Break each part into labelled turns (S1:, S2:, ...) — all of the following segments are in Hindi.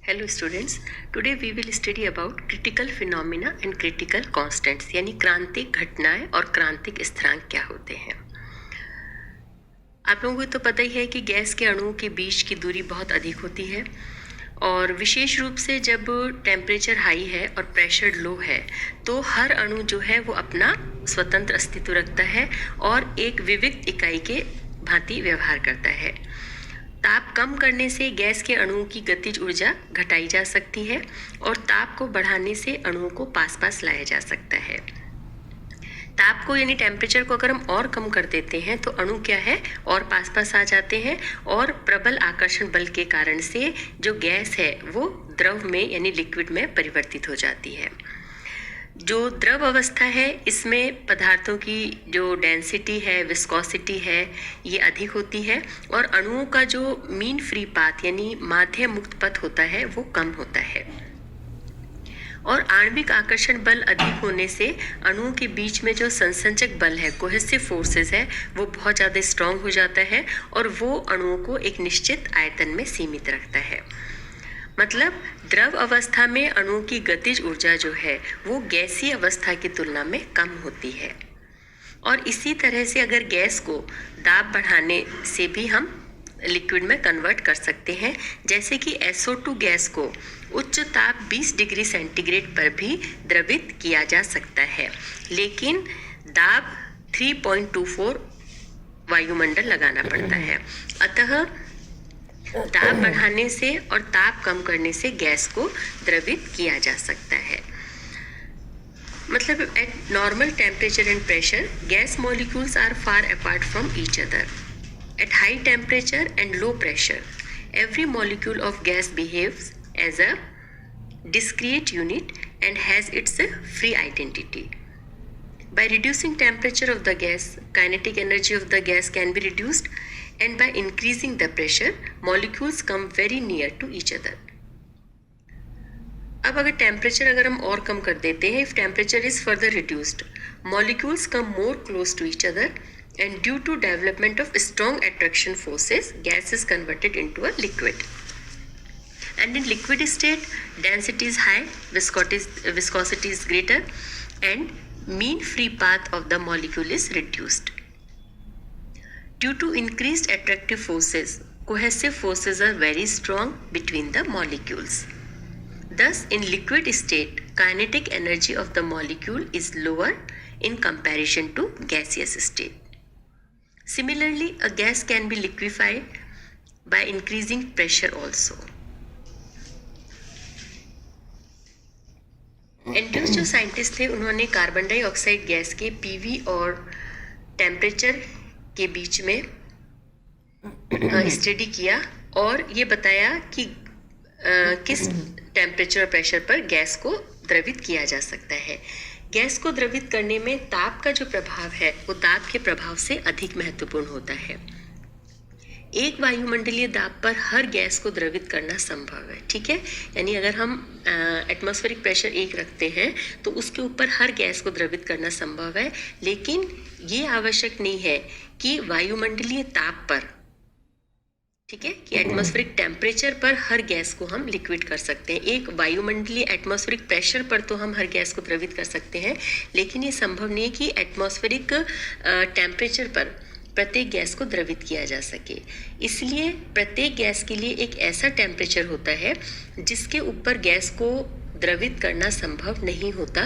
S1: Hello students, today we will study about critical phenomena and critical constants, यानी क्रांतिक घटनाएं और क्रांतिक स्थिरांक क्या होते हैं। आप लोगों को तो पता ही है कि गैस के अणुओं के बीच की दूरी बहुत अधिक होती है और विशेष रूप से जब टेम्परेचर हाई है और प्रेशर लो है तो हर अणु जो है वो अपना स्वतंत्र अस्तित्व रखता है और एक विविक्त इकाई के भांति व्यवहार करता है। ताप कम करने से गैस के अणुओं की गतिज ऊर्जा घटाई जा सकती है और ताप को बढ़ाने से अणुओं को पास पास लाया जा सकता है। ताप को यानी टेम्परेचर को अगर हम और कम कर देते हैं तो अणु क्या है और पास पास आ जाते हैं और प्रबल आकर्षण बल के कारण से जो गैस है वो द्रव में यानी लिक्विड में परिवर्तित हो जाती है। जो द्रव अवस्था है इसमें पदार्थों की जो डेंसिटी है, विस्कोसिटी है, ये अधिक होती है और अणुओं का जो मीन फ्री पाथ यानी माध्य मुक्त पथ होता है वो कम होता है। और आणविक आकर्षण बल अधिक होने से अणुओं के बीच में जो संसंचक बल है, कोहेसिव फोर्सेस है, वो बहुत ज़्यादा स्ट्रॉन्ग हो जाता है और वो अणुओं को एक निश्चित आयतन में सीमित रखता है। मतलब द्रव अवस्था में अणुओं की गतिज ऊर्जा जो है वो गैसीय अवस्था की तुलना में कम होती है। और इसी तरह से अगर गैस को दाब बढ़ाने से भी हम लिक्विड में कन्वर्ट कर सकते हैं, जैसे कि SO2 गैस को उच्च ताप 20 डिग्री सेंटीग्रेड पर भी द्रवित किया जा सकता है, लेकिन दाब 3.24 वायुमंडल लगाना पड़ता है। अतः ताप बढ़ाने से और ताप कम करने से गैस को द्रवित किया जा सकता है। मतलब at normal temperature and pressure gas molecules are far apart from each other. At high temperature and low pressure every molecule of gas behaves as a discrete unit and has its free identity. By reducing temperature of the gas, kinetic energy of the gas can be reduced, and by increasing the pressure, molecules come very near to each other. अब अगर टेम्परेचर अगर हम और कम कर देते हैं, if temperature is further reduced, molecules come more close to each other, and due to development of strong attraction forces, gas is converted into a liquid. And in liquid state, density is high, viscosity is greater, and mean free path of the molecule is reduced. Due to increased attractive forces, cohesive forces are very strong between the molecules. Thus, in liquid state, kinetic energy of the molecule is lower in comparison to gaseous state. Similarly, a gas can be liquefied by increasing pressure also. Andrews जो साइंटिस्ट थे उन्होंने कार्बन डाइऑक्साइड गैस के PV और टेम्परेचर के बीच में स्टडी किया और ये बताया कि किस टेम्परेचर और प्रेशर पर गैस को द्रवित किया जा सकता है। गैस को द्रवित करने में ताप का जो प्रभाव है वो दाब के प्रभाव से अधिक महत्वपूर्ण होता है। एक वायुमंडलीय दाब पर हर गैस को द्रवित करना संभव है, ठीक है। यानी अगर हम एटमॉस्फेरिक प्रेशर 1 रखते हैं तो उसके ऊपर हर गैस को द्रवित करना संभव है, लेकिन ये आवश्यक नहीं है कि वायुमंडलीय ताप पर, ठीक है, कि एटमॉस्फेरिक टेम्परेचर पर हर गैस को हम लिक्विड कर सकते हैं। एक वायुमंडलीय एटमॉस्फेरिक प्रेशर पर तो हम हर गैस को द्रवित कर सकते हैं, लेकिन ये संभव नहीं है कि एटमॉस्फेरिक टेम्परेचर पर प्रत्येक गैस को द्रवित किया जा सके। इसलिए प्रत्येक गैस के लिए एक ऐसा टेम्परेचर होता है जिसके ऊपर गैस को द्रवित करना संभव नहीं होता,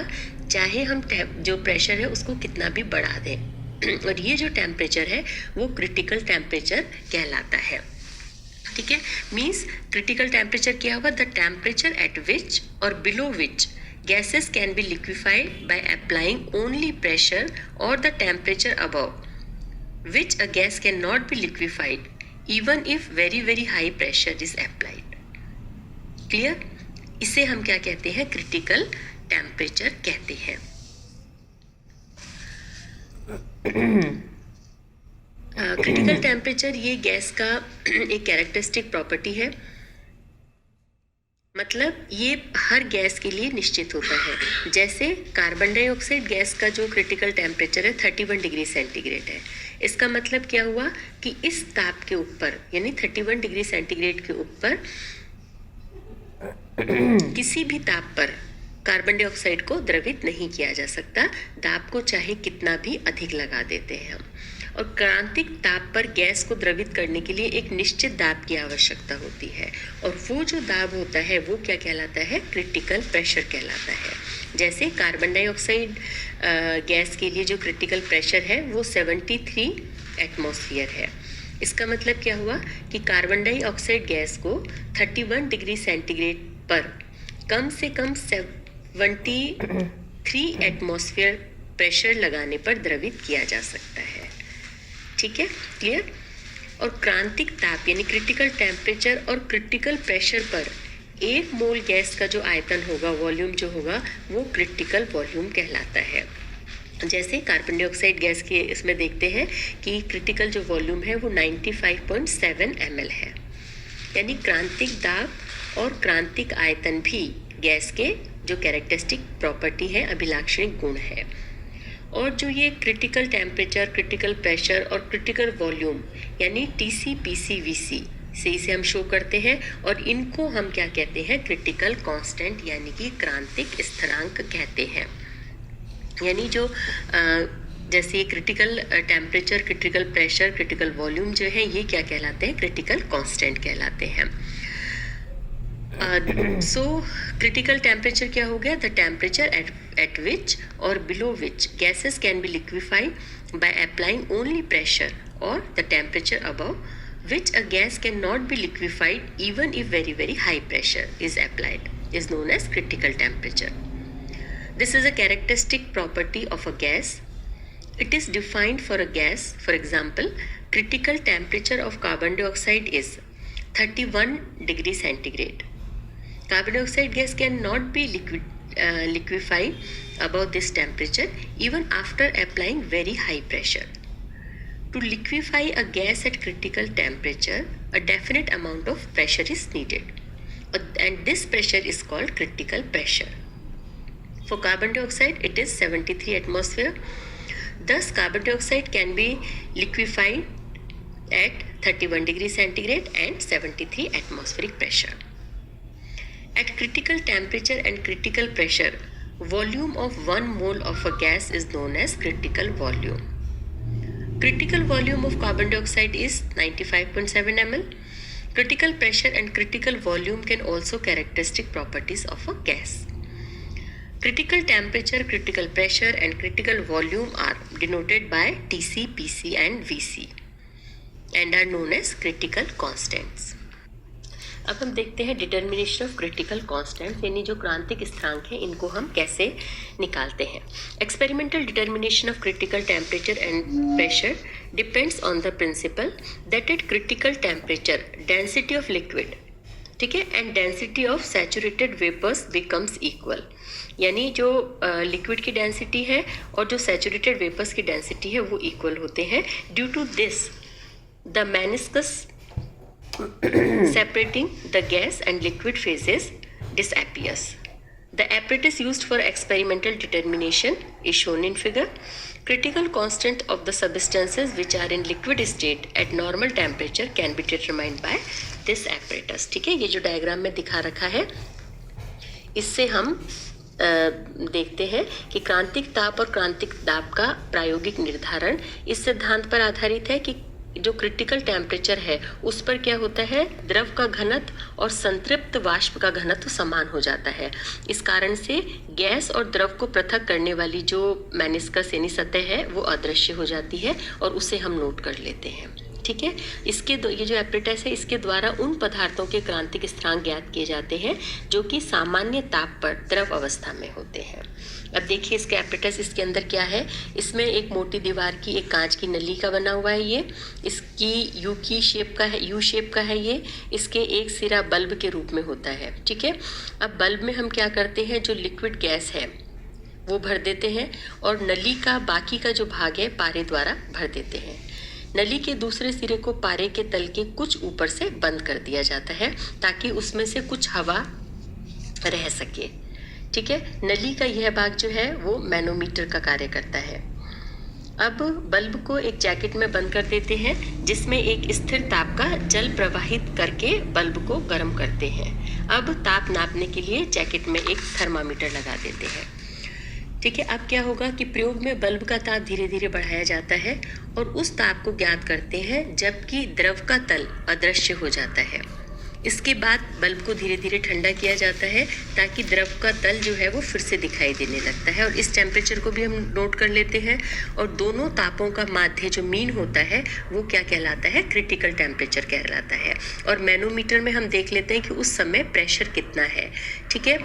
S1: चाहे हम जो प्रेशर है उसको कितना भी बढ़ा दें। और ये जो टेम्परेचर है वो क्रिटिकल टेम्परेचर कहलाता है, ठीक है। मीन्स क्रिटिकल टेम्परेचर क्या होगा? द टेम्परेचर एट विच और below which gases can be liquefied by applying only pressure or the temperature above which a gas cannot be liquefied even if very high pressure is applied. Clear? इसे हम क्या कहते हैं? क्रिटिकल टेम्परेचर कहते हैं। क्रिटिकल टेम्परेचर ये गैस का एक कैरेक्टरिस्टिक प्रॉपर्टी है, मतलब ये हर गैस के लिए निश्चित होता है। जैसे कार्बन डाइऑक्साइड गैस का जो क्रिटिकल टेम्परेचर है 31 डिग्री सेंटीग्रेड है। इसका मतलब क्या हुआ कि इस ताप के ऊपर यानी 31 डिग्री सेंटीग्रेड के ऊपर किसी भी ताप पर कार्बन डाइऑक्साइड को द्रवित नहीं किया जा सकता, दाब को चाहे कितना भी अधिक लगा देते हैं हम। और क्रांतिक ताप पर गैस को द्रवित करने के लिए एक निश्चित दाब की आवश्यकता होती है, और वो जो दाब होता है वो क्या कहलाता है? क्रिटिकल प्रेशर कहलाता है। जैसे कार्बन डाइऑक्साइड गैस के लिए जो क्रिटिकल प्रेशर है वो 73 एटमॉस्फेयर है। इसका मतलब क्या हुआ कि कार्बन डाइऑक्साइड गैस को 31 डिग्री सेंटीग्रेड पर कम से कम 73 एटमॉस्फेयर प्रेशर लगाने पर द्रवित किया जा सकता है। ठीक है, क्लियर? और क्रांतिक ताप यानी क्रिटिकल टेम्परेचर और क्रिटिकल प्रेशर पर 1 मोल गैस का जो आयतन होगा, वॉल्यूम जो होगा, वो क्रिटिकल वॉल्यूम कहलाता है। जैसे कार्बन डाइऑक्साइड गैस के इसमें देखते हैं कि क्रिटिकल जो वॉल्यूम है वो 95.7 ml है। यानी क्रांतिक दाब और क्रांतिक आयतन भी गैस के जो कैरेक्टरिस्टिक प्रॉपर्टी है, अभिलाक्षणिक गुण है। और जो ये क्रिटिकल टेम्परेचर, क्रिटिकल प्रेशर और क्रिटिकल वॉल्यूम यानी TC, PC, VC से इसे हम शो करते हैं, और इनको हम क्या कहते हैं? क्रिटिकल कांस्टेंट यानी कि क्रांतिक स्थिरांक कहते हैं। यानी जो जैसे critical temperature, critical pressure, critical volume जो है ये क्या कहलाते हैं? क्रिटिकल कांस्टेंट कहलाते हैं। सो क्रिटिकल टेम्परेचर क्या हो गया? The temperature at which or below which gases can be liquefied by applying only pressure, or the temperature above which a gas cannot be liquefied even if very very high pressure is applied is known as critical temperature. This is a characteristic property of a gas. It is defined for a gas. For example, critical temperature of carbon dioxide is 31 degree centigrade. Carbon dioxide gas cannot be liquefied above this temperature even after applying very high pressure. To liquefy a gas at critical temperature, a definite amount of pressure is needed, and this pressure is called critical pressure. For carbon dioxide, it is 73 atmosphere. Thus, carbon dioxide can be liquefied at 31 degree centigrade and 73 atmospheric pressure. At critical temperature and critical pressure, volume of 1 mole of a gas is known as critical volume. Critical volume of carbon dioxide is 95.7 ml. Critical pressure and critical volume can also characteristic properties of a gas. Critical temperature, critical pressure and critical volume are denoted by TC, PC and VC and are known as critical constants. अब हम देखते हैं डिटर्मिनेशन ऑफ क्रिटिकल कांस्टेंट, यानी जो क्रांतिक स्थिरांक हैं इनको हम कैसे निकालते हैं। Experimental determination of critical temperature and pressure depends on the principle that at critical temperature density of liquid, ठीक है, and density of saturated vapours becomes equal. यानी जो लिक्विड की डेंसिटी है और जो सैचुरेटेड वेपर्स की डेंसिटी है वो इक्वल होते हैं। Due to this the meniscus separating the gas and liquid phases disappears. The apparatus used for experimental determination is shown in figure. Critical constant of the substances which are in liquid state at normal temperature can be determined by this apparatus. ठीक है, ये जो डायग्राम में दिखा रखा है इससे हम देखते हैं कि क्रांतिक ताप और क्रांतिक दाब का प्रायोगिक निर्धारण इस सिद्धांत पर आधारित है कि जो क्रिटिकल टेम्परेचर है उस पर क्या होता है, द्रव का घनत्व और संतृप्त वाष्प का घनत्व समान हो जाता है। इस कारण से गैस और द्रव को पृथक करने वाली जो मेनिस्कस यानी सतह है वो अदृश्य हो जाती है और उसे हम नोट कर लेते हैं। ठीक है, ये जो एपरेटस है इसके द्वारा उन पदार्थों के क्रांतिक स्थिरांक ज्ञात किए जाते हैं जो कि सामान्य ताप पर द्रव अवस्था में होते हैं। अब देखिए इसके एपरेटस, इसके अंदर क्या है, इसमें एक मोटी दीवार की एक कांच की नली का बना हुआ है, ये इसकी यू शेप का है ये, इसके एक सिरा बल्ब के रूप में होता है। ठीक है, अब बल्ब में हम क्या करते हैं, जो लिक्विड गैस है वो भर देते हैं और नली का बाकी का जो भाग है पारे द्वारा भर देते हैं। नली के दूसरे सिरे को पारे के तल के कुछ ऊपर से बंद कर दिया जाता है ताकि उसमें से कुछ हवा रह सके। ठीक है, नली का यह भाग जो है वो मैनोमीटर का कार्य करता है। अब बल्ब को एक जैकेट में बंद कर देते हैं जिसमें एक स्थिर ताप का जल प्रवाहित करके बल्ब को गर्म करते हैं। अब ताप नापने के लिए जैकेट में एक थर्मामीटर लगा देते हैं। ठीक है, अब क्या होगा कि प्रयोग में बल्ब का ताप धीरे धीरे बढ़ाया जाता है और उस ताप को ज्ञात करते हैं जबकि द्रव का तल अदृश्य हो जाता है। इसके बाद बल्ब को धीरे धीरे ठंडा किया जाता है ताकि द्रव का तल जो है वो फिर से दिखाई देने लगता है। और इस टेम्परेचर को भी हम नोट कर लेते हैं। और दोनों तापों का माध्य जो मीन होता है वो क्या कहलाता है? क्रिटिकल टेम्परेचर कहलाता है। और मैनोमीटर में हम देख लेते हैं कि उस समय प्रेशर कितना है। ठीक है,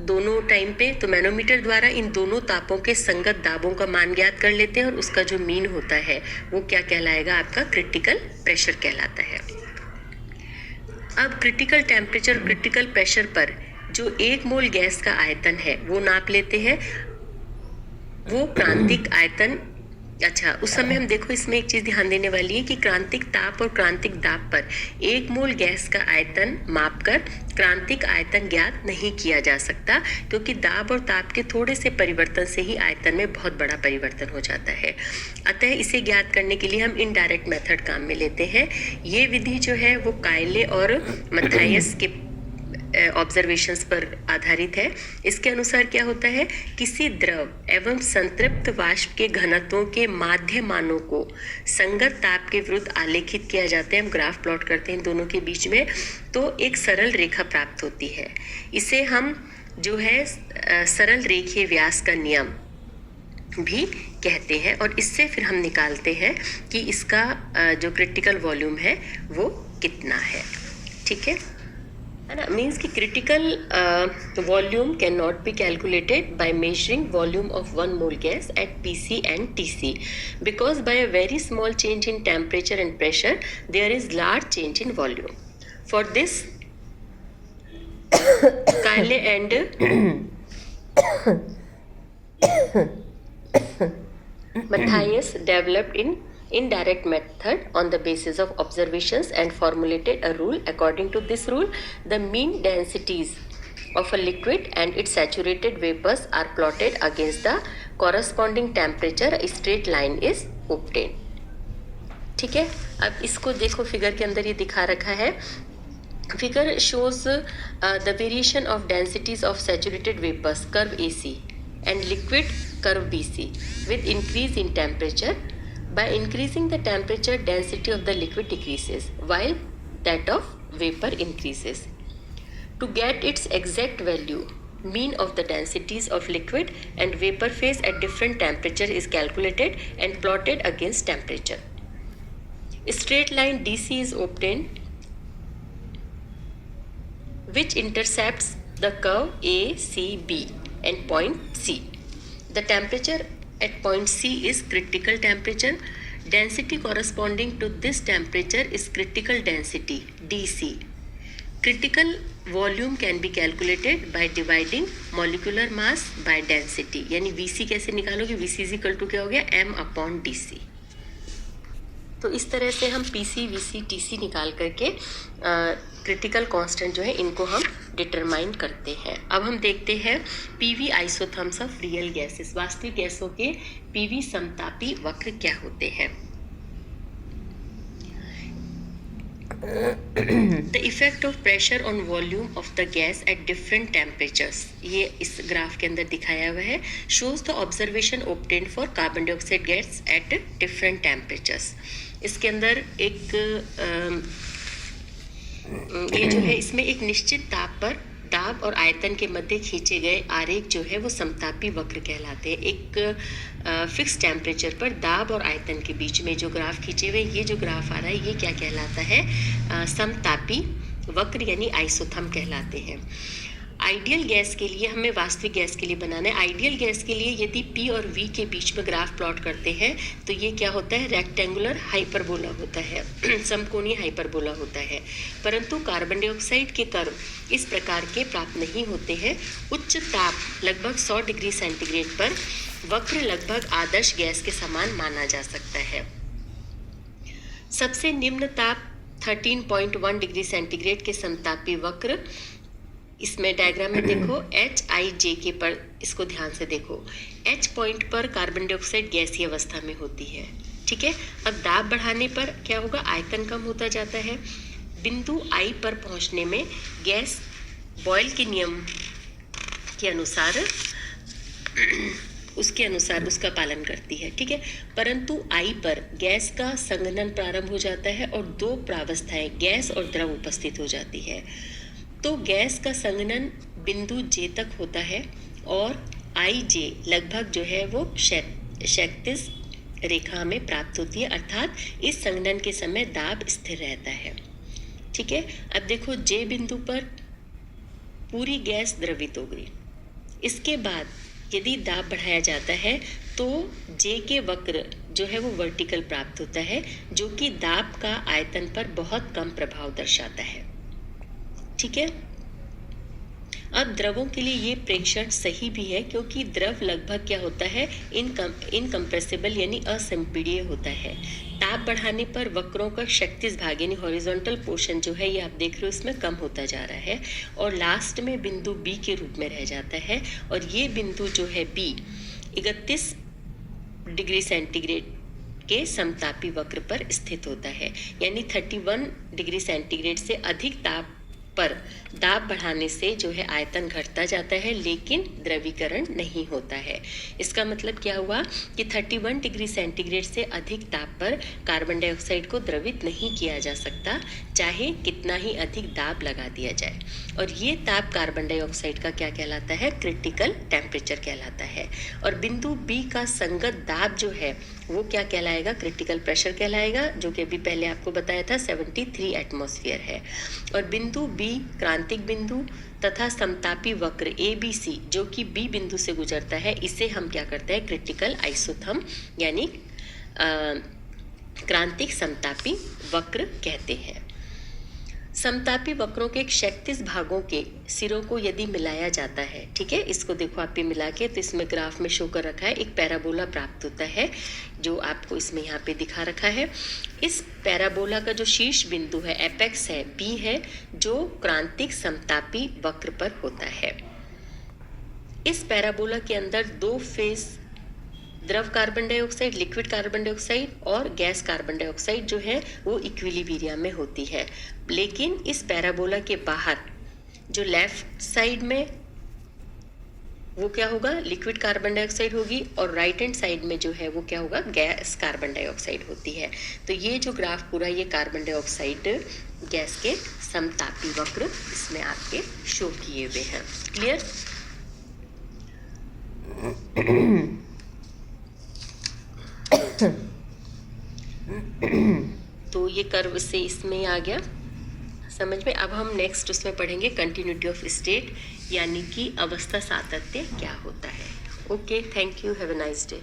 S1: दोनों टाइम पे तो मैनोमीटर द्वारा इन दोनों तापों के संगत दाबों का मान ज्ञात कर लेते हैं और उसका जो मीन होता है वो क्या कहलाएगा? आपका क्रिटिकल प्रेशर कहलाता है। अब क्रिटिकल टेम्परेचर, क्रिटिकल प्रेशर पर जो 1 मोल गैस का आयतन है वो नाप लेते हैं। वो क्रांतिक आयतन, अच्छा उस समय हम देखो इसमें एक चीज ध्यान देने वाली है कि क्रांतिक ताप और क्रांतिक दाब पर 1 मोल गैस का आयतन मापकर क्रांतिक आयतन ज्ञात नहीं किया जा सकता, क्योंकि दाब और ताप के थोड़े से परिवर्तन से ही आयतन में बहुत बड़ा परिवर्तन हो जाता है। अतः इसे ज्ञात करने के लिए हम इनडायरेक्ट मेथड काम में लेते हैं। ये विधि जो है वो कायले और मैथायस के ऑब्जर्वेशंस पर आधारित है। इसके अनुसार क्या होता है? किसी द्रव एवं संतृप्त वाष्प के घनत्वों के माध्य मानों को संगत ताप के विरुद्ध आलेखित किया जाता है। हम ग्राफ प्लॉट करते हैं दोनों के बीच में, तो एक सरल रेखा प्राप्त होती है। इसे हम जो है सरल रेखीय व्यास का नियम भी कहते हैं। और इससे फिर हम निकालते हैं कि इसका जो क्रिटिकल वॉल्यूम है वो कितना है। ठीक है ना, मीन्स कि critical volume can not be calculated by measuring volume of 1 mole gas at PC and TC because by a very small change in temperature and pressure there is large change in volume. For this Caille and Matthias developed in indirect method on the basis of observations and formulated a rule. According to this rule, the mean densities of a liquid and its saturated vapors are plotted against the corresponding temperature. A straight line is obtained. ठीक है, अब इसको देखो, फिगर के अंदर ये दिखा रखा है। Figure shows the variation of densities of saturated vapors curve AC and liquid curve BC with increase in temperature. By increasing the temperature, density of the liquid decreases while that of vapor increases. To get its exact value, mean of the densities of liquid and vapor phase at different temperature is calculated and plotted against temperature. A straight line DC is obtained which intercepts the curve ACB and point C. The temperature at point C is critical temperature. Density corresponding to this temperature is critical density DC. Critical volume can be calculated by dividing molecular mass by density. यानी VC कैसे निकालोगे? VC is equal to क्या हो गया? M upon DC. तो इस तरह से हम PC, VC, TC निकाल करके क्रिटिकल कांस्टेंट जो है इनको हम डिटरमाइन करते हैं। अब हम देखते हैं PV isotherms of real gases. वास्तविक गैसों के PV समतापी वक्र क्या होते हैं? The effect of pressure on volume of the gas at different temperatures, ये इस ग्राफ के अंदर दिखाया हुआ है, shows the observation obtained for carbon dioxide gas at different temperatures. इसके अंदर एक ये जो है इसमें एक निश्चित ताप पर दाब और आयतन के मध्य खींचे गए आरेख जो है वो समतापी वक्र कहलाते हैं। एक फिक्स टेम्परेचर पर दाब और आयतन के बीच में जो ग्राफ खींचे हुए, ये जो ग्राफ आ रहा है ये क्या कहलाता है? समतापी वक्र यानी आइसोथर्म कहलाते हैं। आइडियल गैस के लिए, हमें वास्तविक गैस के लिए बनाना है। आइडियल गैस के लिए यदि P और V के बीच में ग्राफ प्लॉट करते हैं तो ये क्या होता है? रेक्टेंगुलर हाइपरबोला होता है, समकोणीय हाइपरबोला होता है। परंतु कार्बन डाइऑक्साइड के कर्व इस प्रकार के प्राप्त नहीं होते हैं। उच्च ताप लगभग 100 डिग्री सेंटीग्रेड पर वक्र लगभग आदर्श गैस के समान माना जा सकता है। सबसे निम्न ताप 13.1 डिग्री सेंटीग्रेड के समतापी वक्र इसमें डायग्राम में देखो HIJK पर इसको ध्यान से देखो। H पॉइंट पर कार्बन डाइऑक्साइड गैसीय अवस्था में होती है, ठीक है। अब दाब बढ़ाने पर क्या होगा, आयतन कम होता जाता है। बिंदु I पर पहुंचने में गैस बॉयल के नियम के अनुसार उसके अनुसार उसका पालन करती है, ठीक है। परंतु I पर गैस का संघनन प्रारंभ हो जाता है और दो प्रावस्थाएं गैस और द्रव उपस्थित हो जाती है। तो गैस का संघनन बिंदु J तक होता है और IJ लगभग जो है वो क्षैतिज रेखा में प्राप्त होती है, अर्थात इस संघनन के समय दाब स्थिर रहता है, ठीक है। अब देखो J बिंदु पर पूरी गैस द्रवित हो गई। इसके बाद यदि दाब बढ़ाया जाता है तो J के वक्र जो है वो वर्टिकल प्राप्त होता है, जो कि दाब का आयतन पर बहुत कम प्रभाव दर्शाता है, ठीक है। अब द्रवों के लिए ये प्रेक्षण सही भी है, क्योंकि द्रव लगभग क्या होता है, इनकम्प्रेसिबल यानी असंपीड्य होता है। ताप बढ़ाने पर वक्रों का क्षैतिज भाग यानी हॉरिजॉन्टल पोर्शन जो है, ये आप देख रहे हो इसमें कम होता जा रहा है और लास्ट में बिंदु B के रूप में रह जाता है। और ये बिंदु जो है B 31 डिग्री सेंटीग्रेड के समतापी वक्र पर स्थित होता है, यानी 31 डिग्री सेंटीग्रेड से अधिक ताप पर दाब बढ़ाने से जो है आयतन घटता जाता है, लेकिन द्रवीकरण नहीं होता है। इसका मतलब क्या हुआ कि 31 डिग्री सेंटीग्रेड से अधिक ताप पर कार्बन डाइऑक्साइड को द्रवित नहीं किया जा सकता, चाहे कितना ही अधिक दाब लगा दिया जाए। और ये ताप कार्बन डाइऑक्साइड का क्या कहलाता है, क्रिटिकल टेम्परेचर कहलाता है। और बिंदु B का संगत दाब जो है वो क्या कहलाएगा, क्रिटिकल प्रेशर कहलाएगा, जो कि अभी पहले आपको बताया था 73 एटमॉस्फेयर है। और बिंदु B क्रांतिक बिंदु तथा समतापी वक्र ABC जो कि B बिंदु से गुजरता है, इसे हम क्या करते हैं, क्रिटिकल आइसोथर्म यानी क्रांतिक समतापी वक्र कहते हैं। समतापी वक्रों के क्षैतिज भागों के सिरों को यदि मिलाया जाता है, ठीक है, इसको देखो आप पे मिला के, तो इसमें ग्राफ में शो कर रखा है, एक पैराबोला प्राप्त होता है जो आपको इसमें यहाँ पे दिखा रखा है। इस पैराबोला का जो शीर्ष बिंदु है, एपेक्स है, B है, जो क्रांतिक समतापी वक्र पर होता है। इस पैराबोला के अंदर दो फेज द्रव carbon dioxide, liquid carbon dioxide और गैस कार्बन डाइऑक्साइड जो है वो इक्विलिब्रियम में होती है। लेकिन इस पैराबोला के बाहर जो लेफ्ट साइड में वो क्या होगा, लिक्विड कार्बन डाइऑक्साइड होगी, और राइट हैंड साइड में जो है वो क्या होगा, गैस कार्बन डाइऑक्साइड होती है। तो ये जो ग्राफ पूरा ये कार्बन डाइऑक्साइड गैस के समतापी वक्र इसमें आपके शो किए हुए हैं। क्लियर? तो ये कर्व से इसमें आ गया समझ में। अब हम नेक्स्ट उसमें पढ़ेंगे कंटिन्यूटी ऑफ स्टेट, यानी कि अवस्था सातत्य क्या होता है। Okay, thank you, have a nice day.